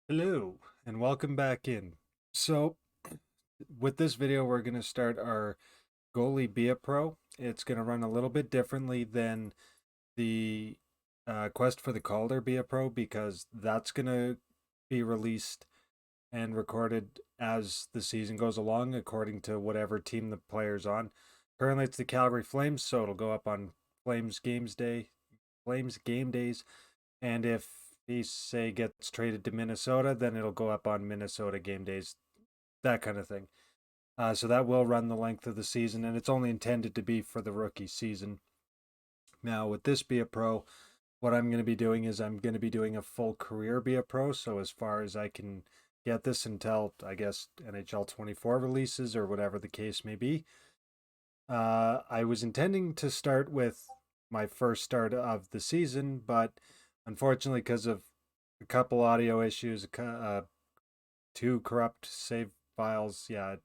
Hello and welcome back in. So, with this video, we're going to start our Goalie Be a Pro. It's going to run a little bit differently than the Quest for the Calder Be a Pro because that's going to be released and recorded as the season goes along according to whatever team the player's on. Currently, it's the Calgary Flames, so it'll go up on Flames game days, and if he say gets traded to Minnesota, then it'll go up on Minnesota game days, that kind of thing. So that will run the length of the season, and it's only intended to be for the rookie season. Now, with this Be a Pro, what I'm going to be doing is I'm going to be doing a full career Be a Pro. So as far as I can get this until, I guess, NHL 24 releases or whatever the case may be. I was intending to start with my first start of the season, but unfortunately, because of a couple audio issues, two corrupt save files, yeah,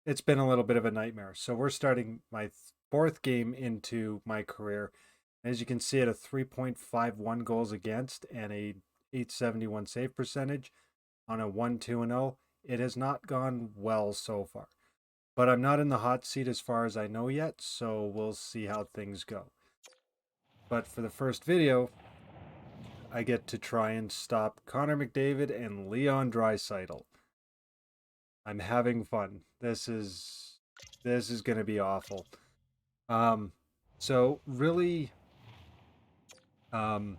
it's been a little bit of a nightmare. So we're starting my fourth game into my career. As you can see, at a 3.51 goals against and a 871 save percentage on a 1-2-0, it has not gone well so far. But I'm not in the hot seat as far as I know yet, so we'll see how things go. But for the first video, I get to try and stop Connor McDavid and Leon Draisaitl. I'm having fun. This is going to be awful. Um so um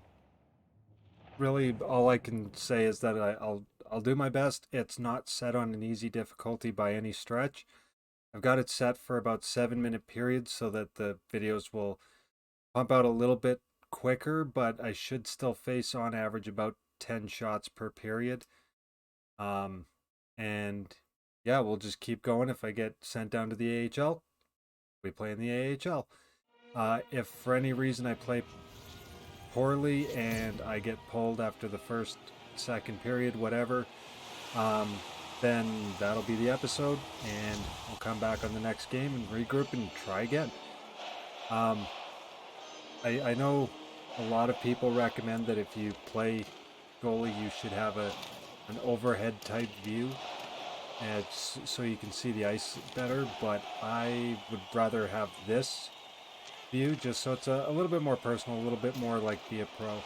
really all I can say is that I'll do my best. It's not set on an easy difficulty by any stretch. I've got it set for about 7-minute periods so that the videos will pump out a little bit quicker, but I should still face on average about 10 shots per period. Um, and yeah, we'll just keep going. If I get sent down to the AHL, we play in the AHL. If for any reason I play poorly and I get pulled after the first, second period, whatever, um, then that'll be the episode, and we'll come back on the next game and regroup and try again. Um, I know a lot of people recommend that if you play goalie, you should have an overhead type view, and so you can see the ice better. But I would rather have this view just so it's a little bit more personal, a little bit more like Be a Pro.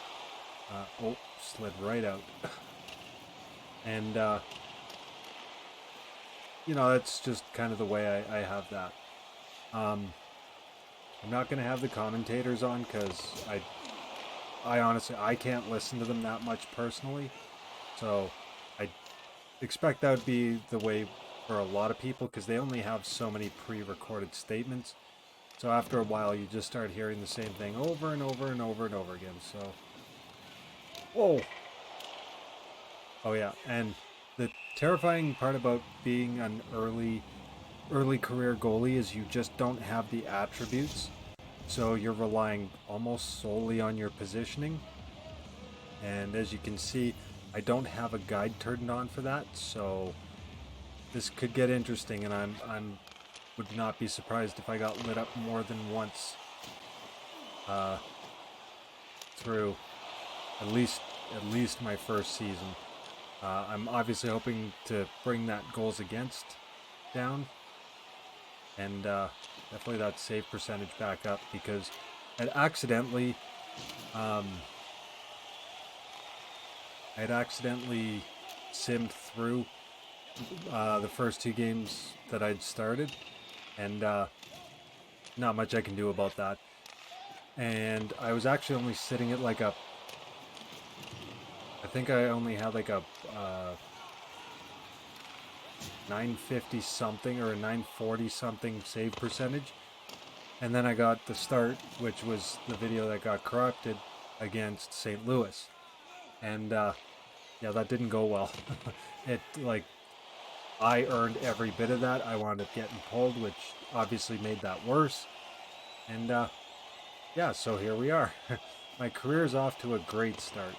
Oh, slid right out, and that's just kind of the way I have that. Um, I'm not gonna have the commentators on because I honestly I can't listen to them that much personally. So I expect that would be the way for a lot of people because they only have so many pre-recorded statements. So after a while, you just start hearing the same thing over and over and over and over again. So, whoa, oh yeah, and the terrifying part about being an early career goalie is you just don't have the attributes. So you're relying almost solely on your positioning. And as you can see, I don't have a guide turned on for that, so this could get interesting, and I'm would not be surprised if I got lit up more than once uh, through at least my first season. I'm obviously hoping to bring that goals against down, and definitely that save percentage back up because I'd accidentally um, simmed through the first two games that I'd started, and not much I can do about that. And I was actually only sitting at like I think I only had like a 950 something or a 940 something save percentage. And then I got the start, which was the video that got corrupted against St. Louis. And yeah, that didn't go well. It like I earned every bit of that. I wound up getting pulled, which obviously made that worse. And yeah, so here we are. My career is off to a great start.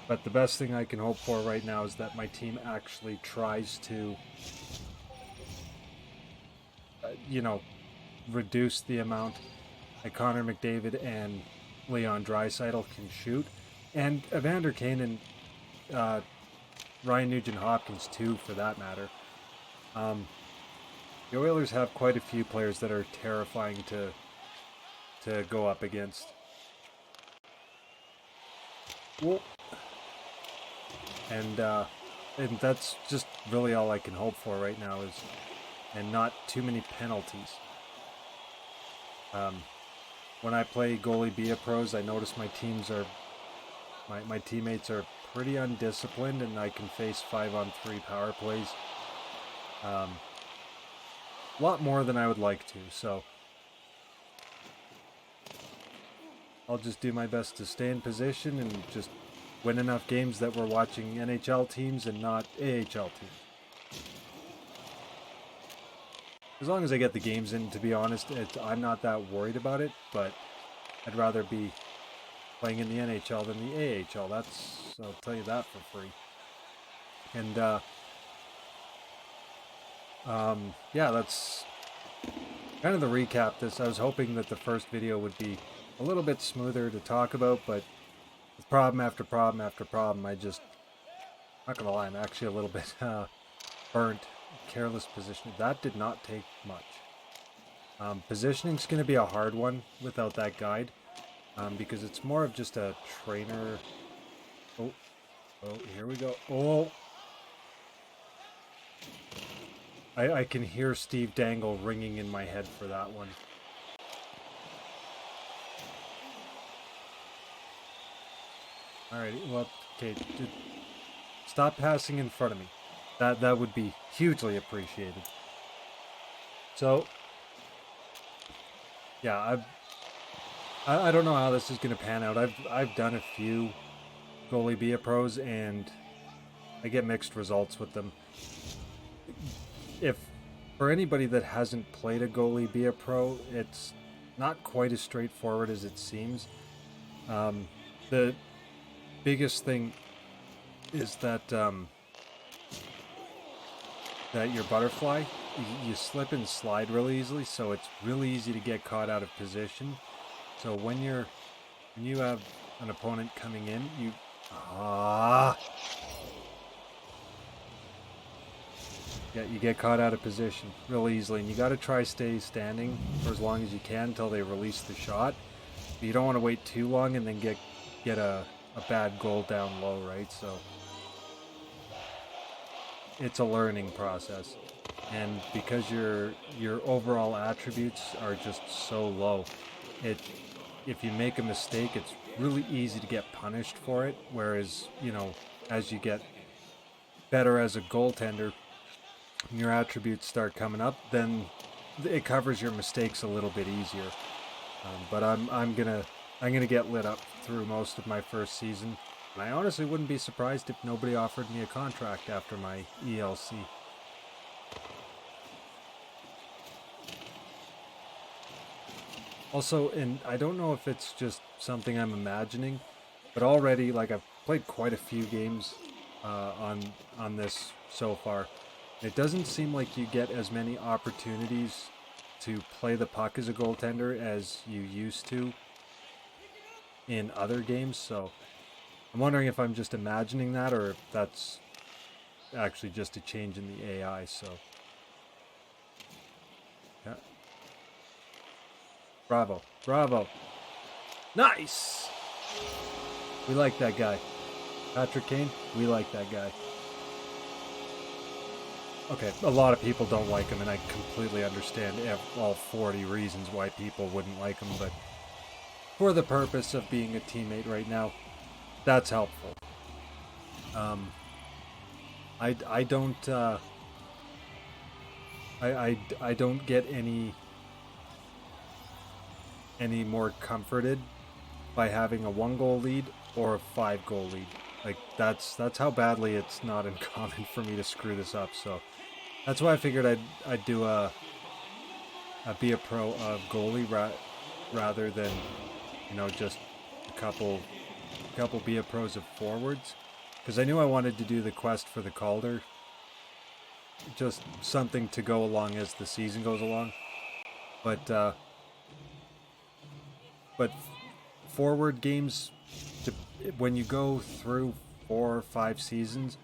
But the best thing I can hope for right now is that my team actually tries to, you know, reduce the amount that Connor McDavid and Leon Draisaitl can shoot. And Evander Kane and Ryan Nugent-Hopkins too, for that matter. The Oilers have quite a few players that are terrifying to go up against. Well, and that's just really all I can hope for right now and not too many penalties. When I play goalie Be a Pros, I notice my teammates are pretty undisciplined, and I can face 5-on-3 power plays. A lot more than I would like to, so I'll just do my best to stay in position and just win enough games that we're watching NHL teams and not AHL teams. As long as I get the games in, to be honest, I'm not that worried about it, but I'd rather be playing in the NHL than the AHL. I'll tell you that for free. And yeah, that's kind of the recap. I was hoping that the first video would be a little bit smoother to talk about, but with problem after problem after problem, not gonna lie, I'm actually a little bit burnt. Careless positioning. That did not take much. Positioning's gonna be a hard one without that guide, because it's more of just a trainer. Oh, here we go. Oh, I can hear Steve Dangle ringing in my head for that one. Alrighty, well, okay, stop passing in front of me. That would be hugely appreciated. So, yeah, I don't know how this is going to pan out. I've done a few goalie Be a Pros, and I get mixed results with them. If for anybody that hasn't played a goalie Be a Pro, it's not quite as straightforward as it seems. The biggest thing is that that your butterfly, you slip and slide really easily, so it's really easy to get caught out of position. So when you have an opponent coming in, you get caught out of position real easily, and you got to try stay standing for as long as you can until they release the shot. But you don't want to wait too long and then get a bad goal down low, right? So it's a learning process, and because your overall attributes are just so low, if you make a mistake, it's really easy to get punished for it. Whereas, as you get better as a goaltender, your attributes start coming up, then it covers your mistakes a little bit easier. But I'm gonna get lit up through most of my first season, and I honestly wouldn't be surprised if nobody offered me a contract after my ELC. Also, and I don't know if it's just something I'm imagining, but already, like, I've played quite a few games on this so far. It doesn't seem like you get as many opportunities to play the puck as a goaltender as you used to in other games, so I'm wondering if I'm just imagining that or if that's actually just a change in the AI, so yeah. Bravo. Nice! We like that guy. Patrick Kane, we like that guy. Okay, a lot of people don't like him, and I completely understand all 40 reasons why people wouldn't like him, but for the purpose of being a teammate right now, that's helpful. I don't get any more comforted by having a 1-goal lead or a 5-goal lead. Like, that's how badly it's not uncommon for me to screw this up. So that's why I figured I'd do a Be a Pro of goalie rather than just a couple Be a Pros of forwards, because I knew I wanted to do the quest for the Calder, just something to go along as the season goes along. But forward games, when you go through 4 or 5 seasons,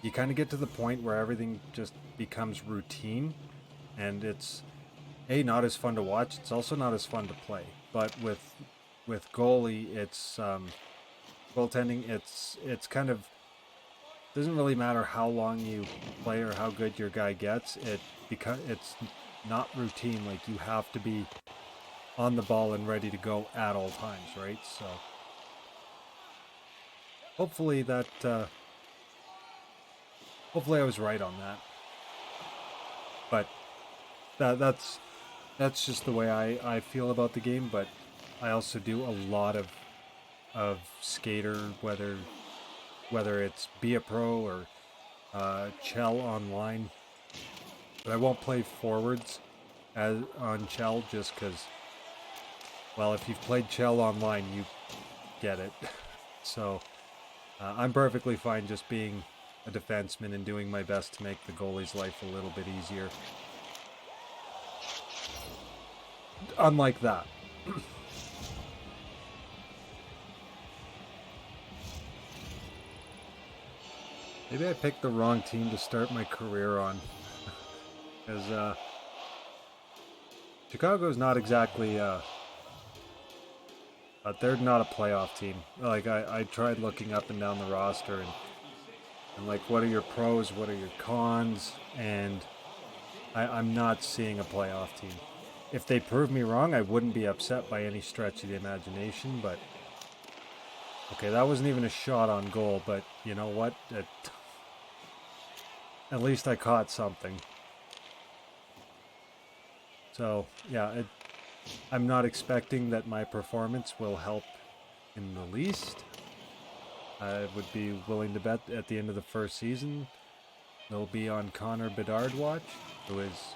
you kind of get to the point where everything just becomes routine, and it's not as fun to watch. It's also not as fun to play. But with goalie, it's goaltending. It's kind of doesn't really matter how long you play or how good your guy gets. It's not routine. Like, you have to be on the ball and ready to go at all times, right? So hopefully hopefully I was right on that. But that's just the way I feel about the game. But I also do a lot of skater, whether it's Be a Pro or Chell online. But I won't play forwards on Chell just because, well, if you've played Chell online, you get it. So I'm perfectly fine just being a defenseman and doing my best to make the goalie's life a little bit easier. Unlike that. Maybe I picked the wrong team to start my career on. Because Chicago's not exactly they're not a playoff team. Like, I tried looking up and down the roster and like, what are your pros, what are your cons, and I'm not seeing a playoff team. If they prove me wrong, I wouldn't be upset by any stretch of the imagination, but okay, that wasn't even a shot on goal, but you know what? At least I caught something. So, yeah, I'm not expecting that my performance will help in the least. I would be willing to bet at the end of the first season they'll be on Connor Bedard watch, who is,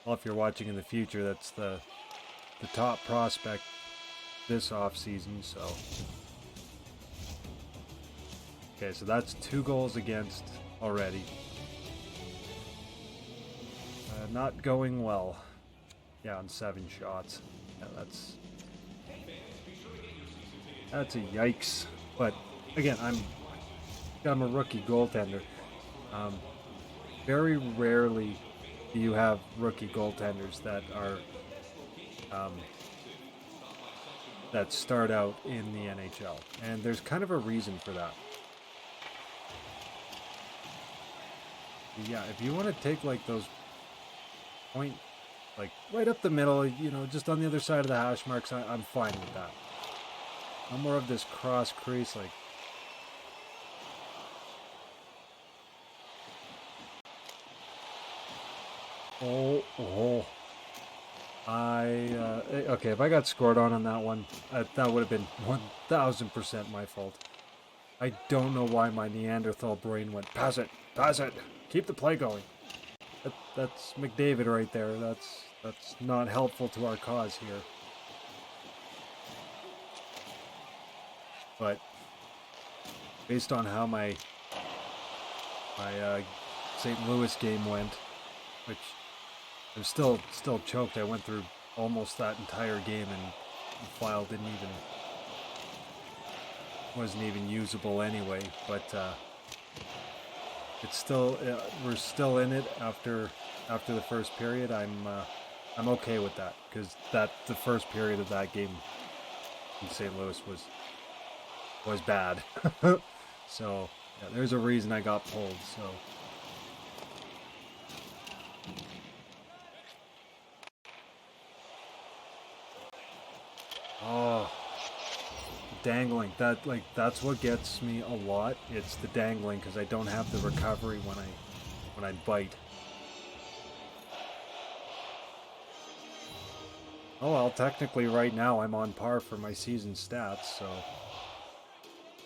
well, if you're watching in the future, that's the top prospect this offseason, so. Okay, so that's 2 goals against already. Not going well. Yeah, on 7 shots. Yeah, that's a yikes. But again, I'm a rookie goaltender. Very rarely do you have rookie goaltenders that are that start out in the NHL, and there's kind of a reason for that. Yeah, if you want to take like those point, like right up the middle, you know, just on the other side of the hash marks, I'm fine with that. No more of this cross crease, like. Oh. Okay, if I got scored on that one, that would have been 1000% my fault. I don't know why my Neanderthal brain went, pass it, keep the play going. That's McDavid right there. That's not helpful to our cause here. But based on how my St. Louis game went, which I'm still choked. I went through almost that entire game, and the file wasn't even usable anyway. But it's still we're still in it after the first period. I'm okay with that, because the first period of that game in St. Louis was bad. So yeah, there's a reason I got pulled. So. Oh, dangling. That's what gets me a lot. It's the dangling, because I don't have the recovery when I bite. Oh well, technically right now I'm on par for my season stats, so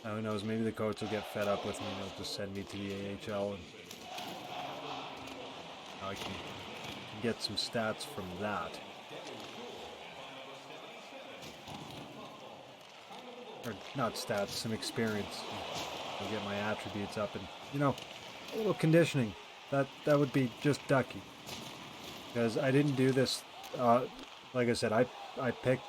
who knows, maybe the coach will get fed up with me and he'll just send me to the AHL, and I can get some stats from that. Or not stats, some experience. I'll get my attributes up, and a little conditioning. That would be just ducky, because I didn't do this. Like I said, I picked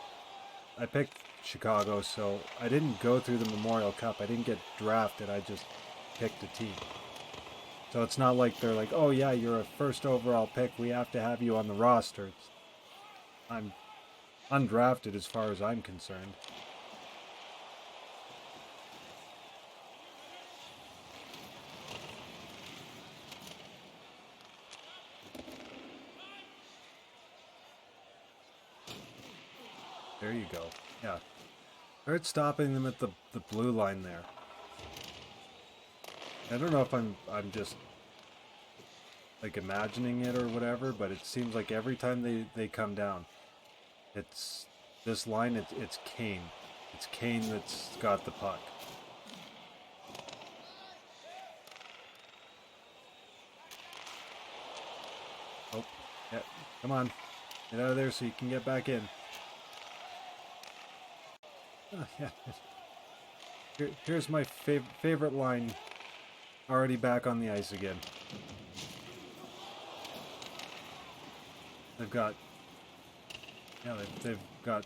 Chicago, so I didn't go through the Memorial Cup. I didn't get drafted. I just picked a team. So it's not like they're like, oh yeah, you're a first overall pick. We have to have you on the roster. I'm undrafted as far as I'm concerned. There you go. Yeah. Start stopping them at the blue line there. I don't know if I'm just like imagining it or whatever, but it seems like every time they come down, it's this line. It's Kane. It's Kane that's got the puck. Oh, yeah. Come on, get out of there so you can get back in. Oh, yeah. Here's my favorite line. Already back on the ice again. They've got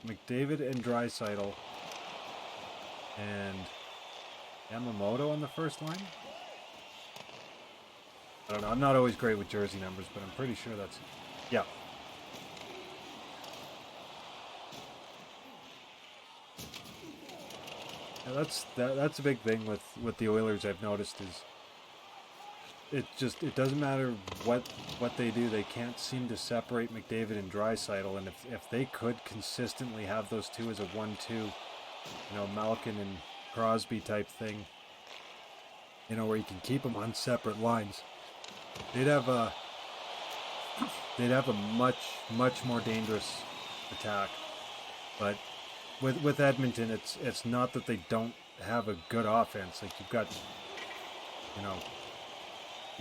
McDavid and Draisaitl and Yamamoto on the first line. I don't know. I'm not always great with jersey numbers, but I'm pretty sure that's yeah. Yeah, that's a big thing with the Oilers. I've noticed is it doesn't matter what they do, they can't seem to separate McDavid and Draisaitl, and if they could consistently have those two as a 1-2, Malkin and Crosby type thing, where you can keep them on separate lines, they'd have a much more dangerous attack. But with Edmonton, it's not that they don't have a good offense. Like you've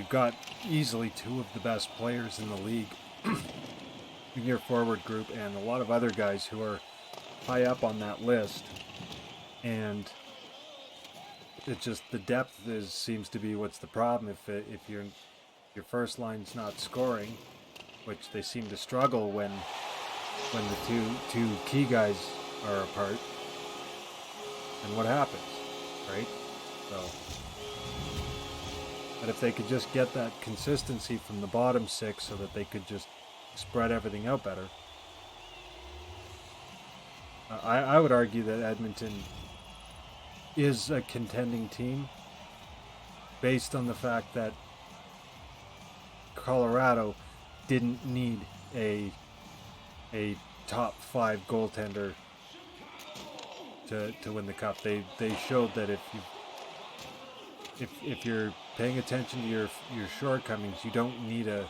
got easily two of the best players in the league in your forward group, and a lot of other guys who are high up on that list. And it just the depth seems to be what's the problem. If your first line's not scoring, which they seem to struggle when the two key guys are apart, and what happens, right? So. But if they could just get that consistency from the bottom six so that they could just spread everything out better. I would argue that Edmonton is a contending team based on the fact that Colorado didn't need a top 5 goaltender to win the cup. They showed that if you're paying attention to your shortcomings, you don't need an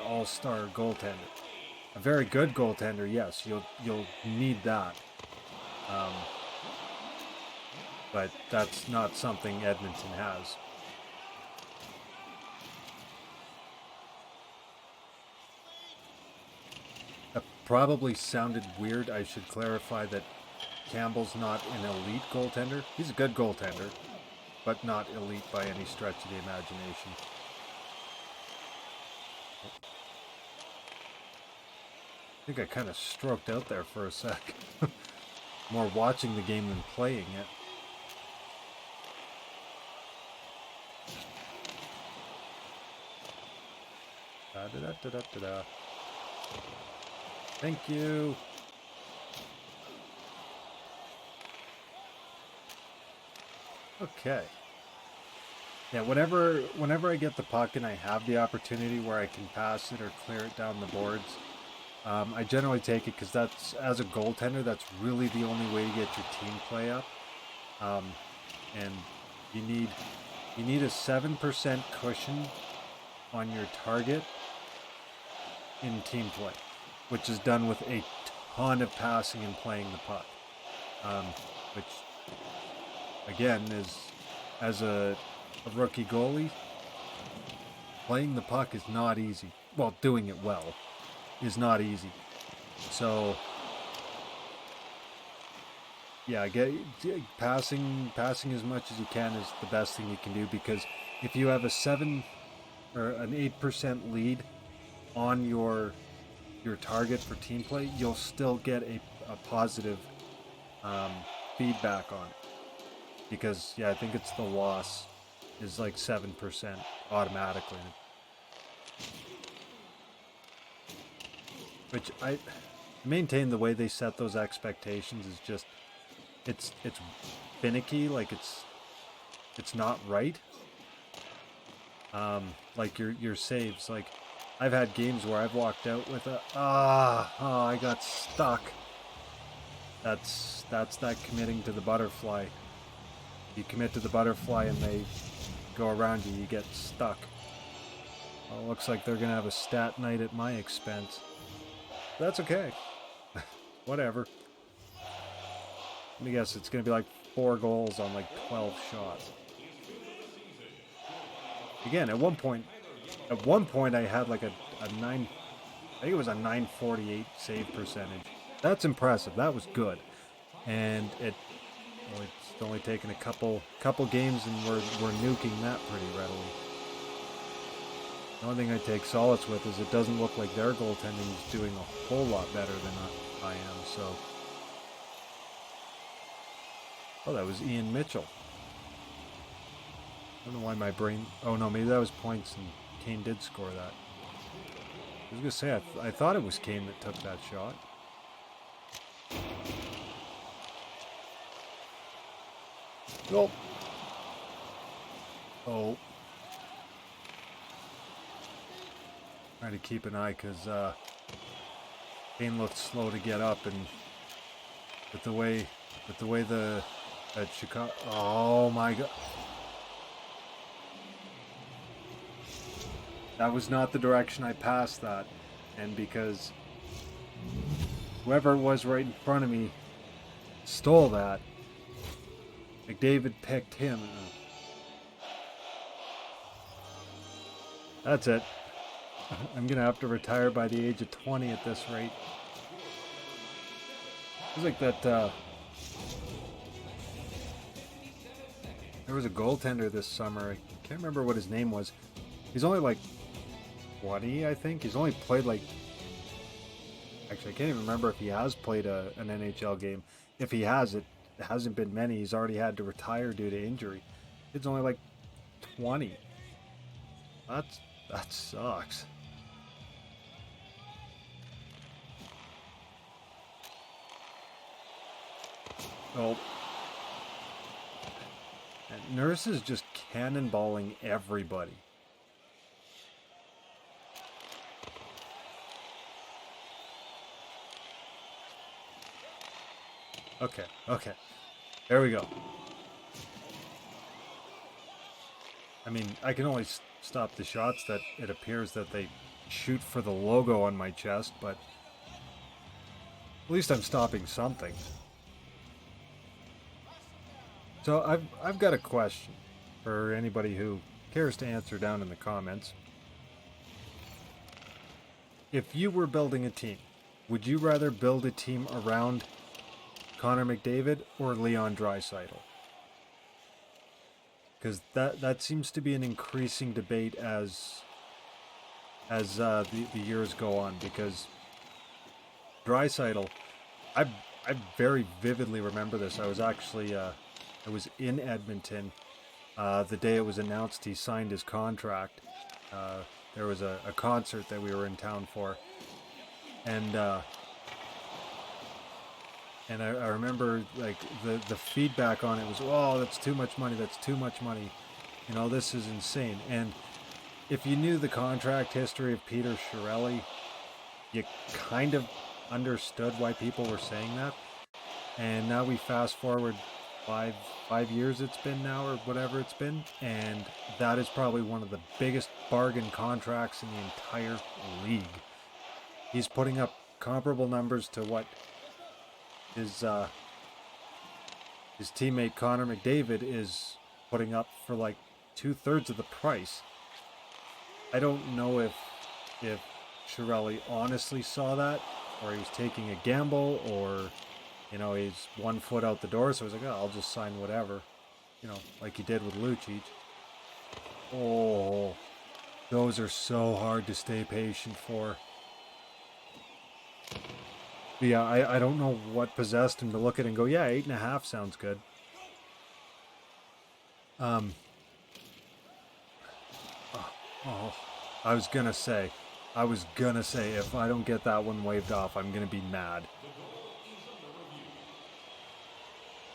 all-star goaltender. A very good goaltender, yes, you'll need that. But that's not something Edmonton has. That probably sounded weird. I should clarify that Campbell's not an elite goaltender. He's a good goaltender, but not elite by any stretch of the imagination. I think I kind of stroked out there for a sec. More watching the game than playing it. Da-da-da-da-da-da. Thank you. Okay. Yeah, whenever I get the puck and I have the opportunity where I can pass it or clear it down the boards, I generally take it because that's, as a goaltender, that's really the only way to get your team play up. And you need a 7% cushion on your target in team play, which is done with a ton of passing and playing the puck, which again is, as a rookie goalie, playing the puck is not easy. Well, doing it well is not easy. So yeah, passing as much as you can is the best thing you can do, because if you have a 7 or an 8% lead on your target for team play, you'll still get a a positive feedback on it. Because, yeah, I think it's the loss is like 7% automatically. Which I maintain the way they set those expectations is just, it's finicky, like it's not right. Like your saves, like I've had games where I've walked out with I got stuck. That's that committing to the butterfly. You commit to the butterfly and they go around you, you get stuck. Well, it looks like they're gonna have a stat night at my expense. That's okay. Whatever. Let me guess, it's gonna be like 4 goals on like 12 shots. Again, at one point I had like a 9, I think it was a 948 save percentage. That's impressive. That was good. And it's only taken a couple games and we're nuking that pretty readily. The only thing I take solace with is it doesn't look like their goaltending is doing a whole lot better than I am, so. Oh, that was Ian Mitchell. I don't know why my brain... Oh no, maybe that was points and Kane did score that. I was going to say, I thought it was Kane that took that shot. Nope. Oh. Trying to keep an eye because Kane looked slow to get up, and with the way that Chicago... Oh my god. That was not the direction I passed that, and because whoever it was right in front of me stole that, McDavid picked him. That's it. I'm gonna have to retire by the age of 20 at this rate. It was like that, there was a goaltender this summer, I can't remember what his name was. He's only like 20, I think. He's only played like... Actually, I can't even remember if he has played an NHL game. If he has, it hasn't been many. He's already had to retire due to injury. It's only like 20. That sucks. Oh. And Nurse is just cannonballing everybody. Okay. There we go. I mean, I can only stop the shots that it appears that they shoot for the logo on my chest, but at least I'm stopping something. So I've got a question for anybody who cares to answer down in the comments. If you were building a team, would you rather build a team around Connor McDavid or Leon Draisaitl? Because that seems to be an increasing debate as the years go on. Because Draisaitl, I very vividly remember this. I was actually I was in Edmonton the day it was announced he signed his contract. There was a concert that we were in town for, and I remember like the feedback on it was, oh, that's too much money, you know, this is insane. And if you knew the contract history of Peter Chiarelli, you kind of understood why people were saying that. And now we fast forward five years it's been now, or whatever it's been, and that is probably one of the biggest bargain contracts in the entire league. He's putting up comparable numbers to what his teammate Connor McDavid is putting up for like 2/3 of the price. I don't know if Chiarelli honestly saw that, or he was taking a gamble, or, you know, he's 1 foot out the door, so he's like, oh, I'll just sign whatever, you know, like he did with Lucic. Oh, those are so hard to stay patient for. Yeah, I don't know what possessed him to look at it and go, yeah, 8.5 sounds good. Um, oh, I was gonna say, if I don't get that one waved off, I'm gonna be mad.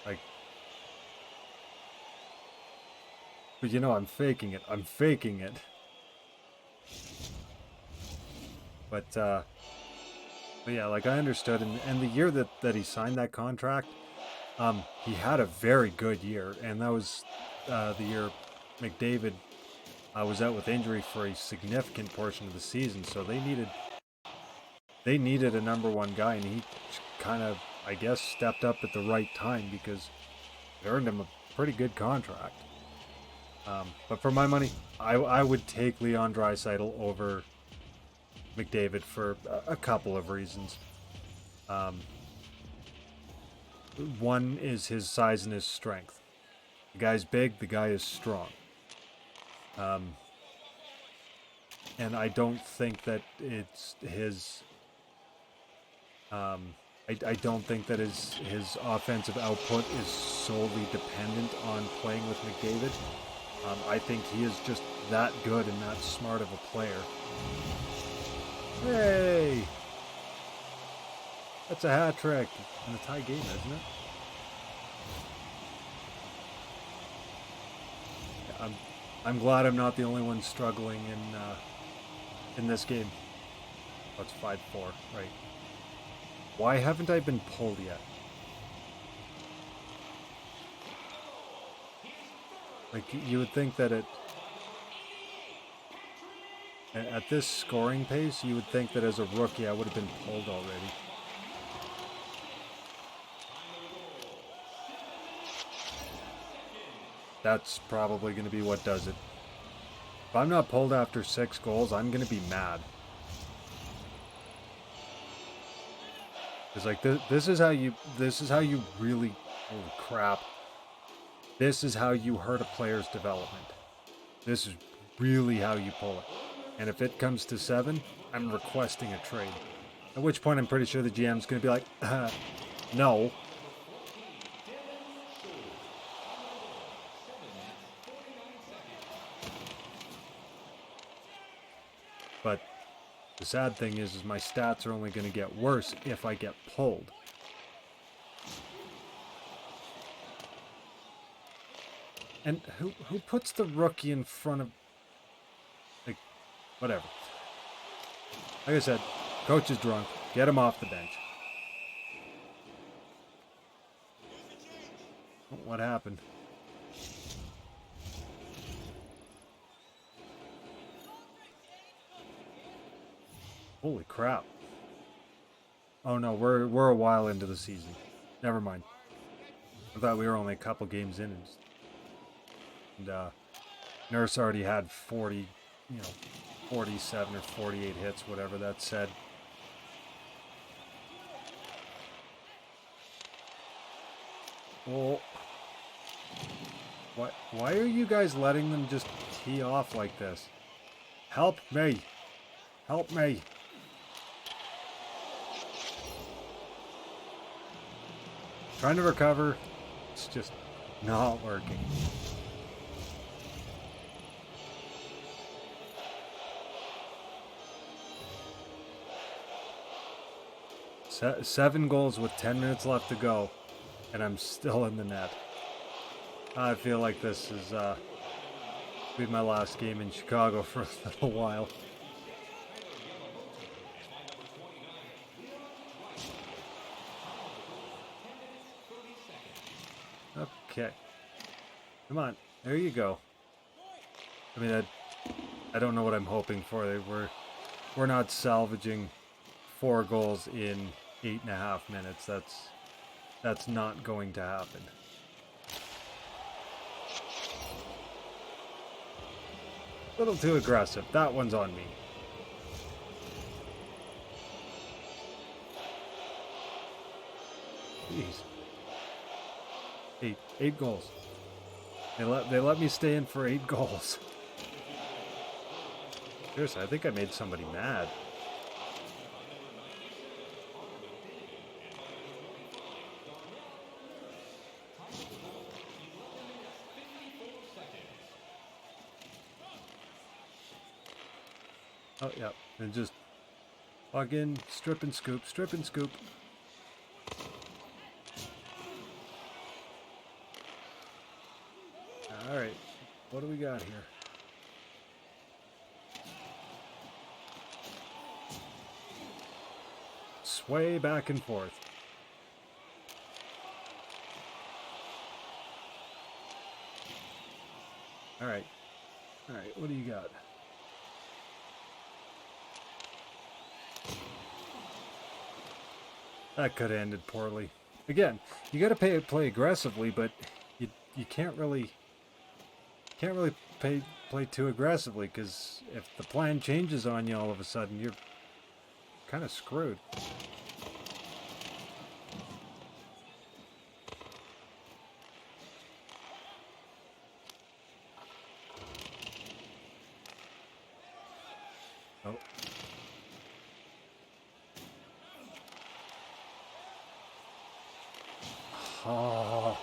Like, but you know, I'm faking it. I'm faking it. But yeah, like I understood, and the year that he signed that contract, he had a very good year, and that was the year McDavid was out with injury for a significant portion of the season. So they needed a number one guy, and he kind of, I guess, stepped up at the right time because it earned him a pretty good contract. But for my money, I would take Leon Draisaitl over McDavid for a couple of reasons. Um, One is his size and his strength. The guy's big, the guy is strong. Um, and I don't think that it's his. I don't think that his offensive output is solely dependent on playing with McDavid. I think he is just that good and that smart of a player. Hey! That's a hat trick in a tie game, isn't it? I'm glad I'm not the only one struggling in this game. Oh, it's 5-4, right? Why haven't I been pulled yet? Like you would think that at this scoring pace, you would think that as a rookie I would have been pulled already. That's probably going to be what does it. If I'm not pulled after 6 goals, I'm going to be mad. It's like this is how you really, holy crap. This is how you hurt a player's development. This is really how you pull it. And if it comes to 7, I'm requesting a trade. At which point I'm pretty sure the GM's going to be like, no. But the sad thing is my stats are only going to get worse if I get pulled. And who puts the rookie in front of, like, whatever. Like I said, coach is drunk. Get him off the bench. What happened? Holy crap. Oh no, we're a while into the season. Never mind. I thought we were only a couple games in, and Nurse already had 40, 47 or 48 hits, whatever that said. Well, why are you guys letting them just tee off like this? Help me! Help me! Trying to recover. It's just not working. Seven goals with 10 minutes left to go, and I'm still in the net. I feel like this is be my last game in Chicago for a little while. Okay. Come on. There you go. I mean, I don't know what I'm hoping for. We're not salvaging 4 goals in 8.5 minutes. That's not going to happen. A little too aggressive. That one's on me. Jeez. 8 goals. They let me stay in for 8 goals. Seriously, I think I made somebody mad. Oh, yeah. And just log in, strip and scoop, strip and scoop. All right. What do we got here? Sway back and forth. All right. All right. What do you got? That could have ended poorly. Again, you got to play aggressively, but you can't really play too aggressively because if the plan changes on you all of a sudden, you're kind of screwed. Oh. Oh.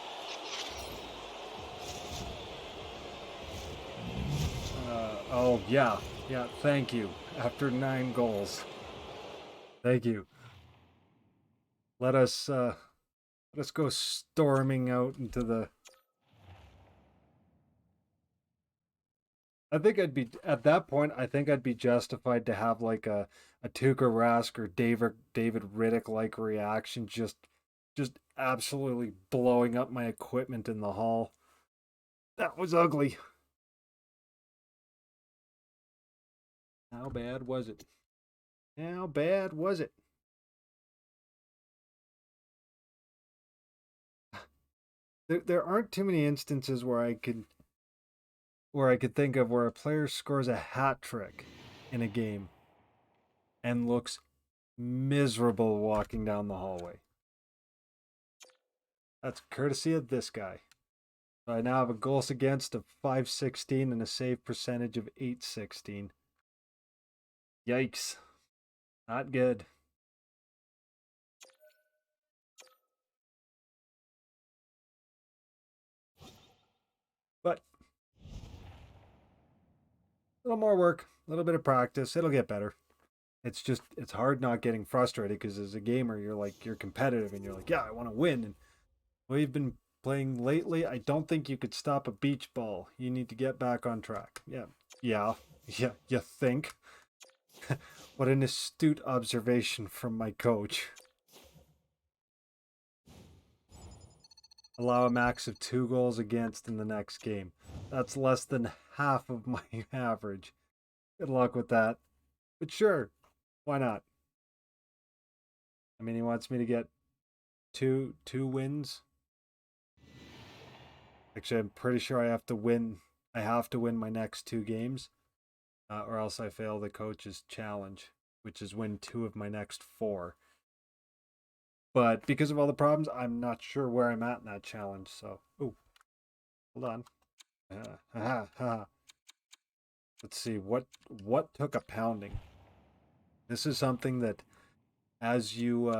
Oh, yeah. Yeah, thank you. After 9 goals. Thank you. Let us go storming out into the I think I'd be at that point. I think I'd be justified to have like a Tuukka Rask or David Riddick like reaction, just absolutely blowing up my equipment in the hall. That was ugly. How bad was it? How bad was it? There aren't too many instances where I could think of where a player scores a hat trick in a game and looks miserable walking down the hallway. That's courtesy of this guy. I now have a goals against of 516 and a save percentage of 816. Yikes. Not good. But a little more work, a little bit of practice, it'll get better. It's hard not getting frustrated because as a gamer, you're competitive and you're like, yeah, I want to win. And we've been playing lately. I don't think you could stop a beach ball. You need to get back on track. Yeah. Yeah. Yeah. You think? What an astute observation from my coach. Allow a max of 2 goals against in the next game. That's less than half of my average. Good luck with that. But sure, why not? I mean, he wants me to get two wins. Actually, I'm pretty sure I have to win. I have to win my next 2 games, or else I fail the coach's challenge, which is win 2 of my next 4. But because of all the problems, I'm not sure where I'm at in that challenge. So, oh, hold on. Let's see what took a pounding. This is something that as you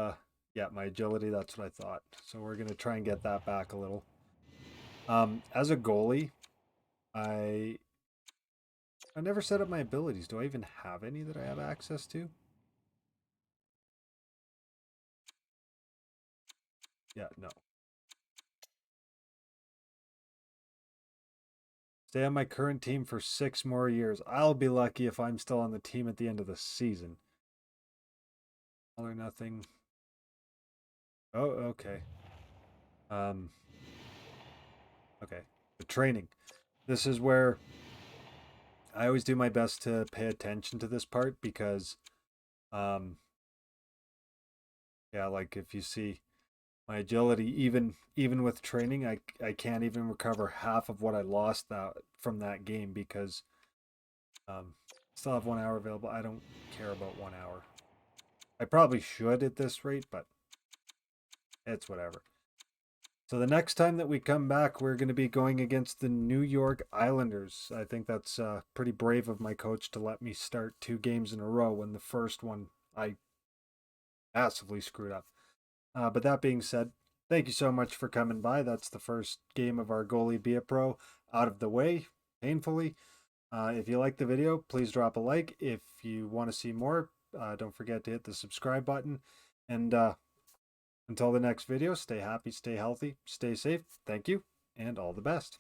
yeah, my agility, that's what I thought. So we're going to try and get that back a little. As a goalie, I I never set up my abilities. Do I even have any that I have access to? Yeah, no. Stay on my current team for 6 more years. I'll be lucky if I'm still on the team at the end of the season. All or nothing. Oh, okay. Um, okay. The training. This is where I always do my best to pay attention to this part because, um, yeah, like if you see my agility, even with training, I can't even recover half of what I lost that from that game because um, still have 1 hour available. I don't care about 1 hour. I probably should at this rate, but it's whatever. So the next time that we come back, we're going to be going against the New York Islanders. I think that's pretty brave of my coach to let me start 2 games in a row when the first one I massively screwed up. But that being said, thank you so much for coming by. That's the first game of our goalie be a pro out of the way, painfully. If you like the video, please drop a like. If you want to see more, don't forget to hit the subscribe button. And until the next video, stay happy, stay healthy, stay safe. Thank you, and all the best.